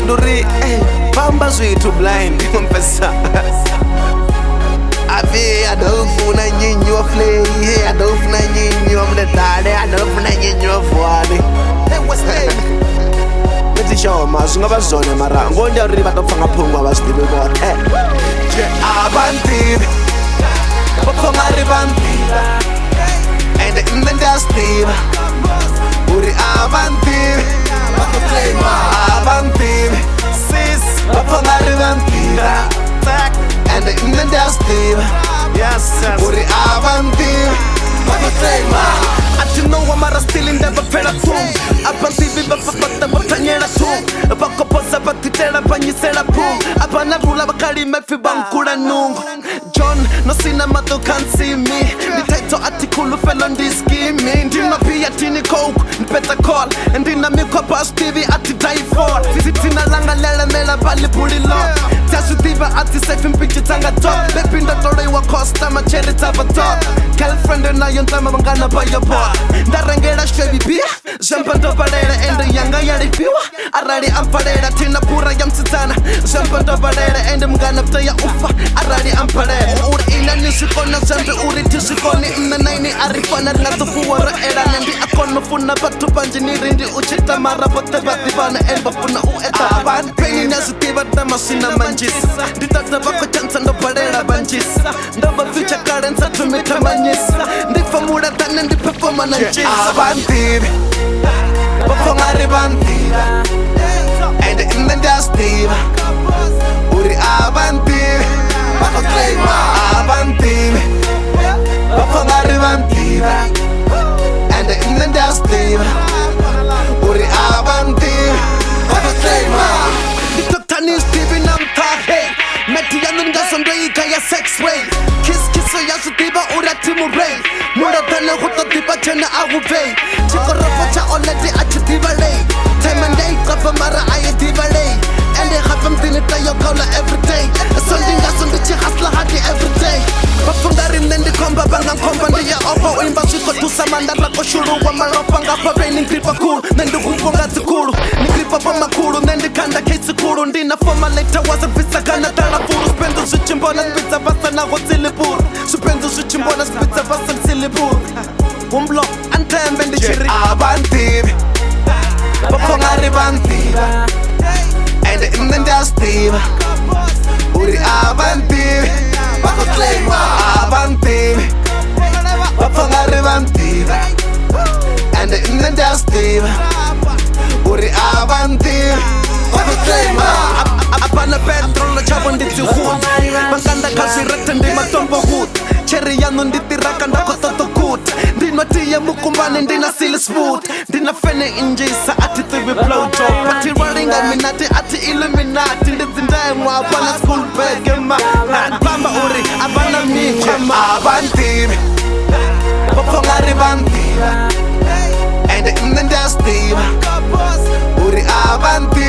nduri pamba zwithu blind mpesa Ave adofuna nyinyi wa flay adofuna nyinyi wa mdadade adofuna nyinyi wa fuani what's that Show masunga bazone mara ngonde uri batofanga phungwa basidibe bona abantu bakhonga ribantu and in the dusty uri abantu bakhonga abantu sis bakhonga ribantu and in the dusty yes uri abantu bakhonga I know I'm a still in the fella too. Abantu bibafata batanyera too. Bakopoza batitera panyisera boom. Abana rula bakari mefi bankura nungu. John no cinema to can't see me. The title article fell on this scheme. Ndima pia tini coke, npeta call. Ndina mikwa pass TV ati die for. Titina langa lele mela bali puli lock. Tasu diva ati safe mpinchi tanga top. Lepinda tore wa costa ma cherry tapa top. Girlfriend na yontama mangana by your pot. Ndarengera shwebi bia Jampa ndobarera ende yanga yaripiwa Arari amparera tina pura yamsitana Jampa ndobarera ende mgana ptaya ufa Arari amparera Uri ina nisikona zambi uri tisikoni Mnanaini arifana natufuwara era Nendi akono funa batu panjiniri Ndi uchita mara bote bati bana Elba funa ueta Aban pengi nyasitiba damasina manjisa Ditata bako chansa ndobarera banjisa Ndoba future currents atumita manyisa Ndifa mura tane ndi performa na Abantu bakhonga ribantu and in the dusty uri abantu bakhonga abantu bakhonga ribantu and in the dusty uri abantu bakhonga Dr. Steven Namtahe Meti yanun gasondo ikaya sex way Kiss yasutiba urati murray Muratane huto tiba chena agupay Chiko rafacha oledi achitiba lay Time and day kafa mara aye tiba lay Ende khafam dinita yo kaula everyday Sondinga sondichi hasla hadi everyday Bafungari nendi komba banga komba Ndiya opa uimba shiko tusamanda Rako shuru wa maropa ngapa bay Ningripa kuru nendi kumpunga zikuru Ningripa pa makuru nendi kanda kesi kuru Ndina foma later was a visa gana tara furu Spendo suchimbona pizza basa na hoteli buru Spendo suchimbona pizza basa nsili buru Umblo antem bendi chiri Abantu bakhonga ribantu and in the dusty uri abantu bakhonga abantu bakhonga ribantu and in the dusty uri abantu bakhonga Abana petrol na chabo nditi hood Banganda kasi rete ndi matombo hood Cherry yano nditi raka ndako toto good Ndino tiye mukumbani ndina sili smooth Ndina fene injisa ati tibi blow job Ati waringa minati ati illuminati Nditi ndae mwa abana school bag ma Bamba uri abana miki Abantu bakhonga ribantu and in the dusty uri abantu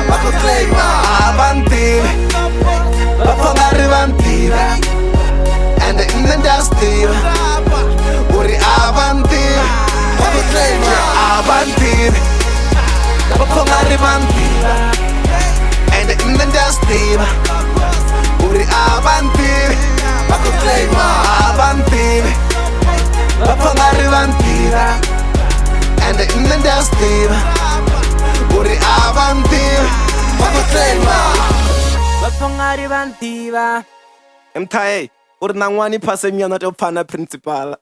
bakhonga abantu bakhonga ribantu and in the dusty uri abantu bakhonga abantu bakhonga ribantu and in the dusty uri abantu bakhonga abantu bakhonga ribantu and in the dusty uri abantu bakhonga ribantu Mthae uri nangwani phase myana to phana principal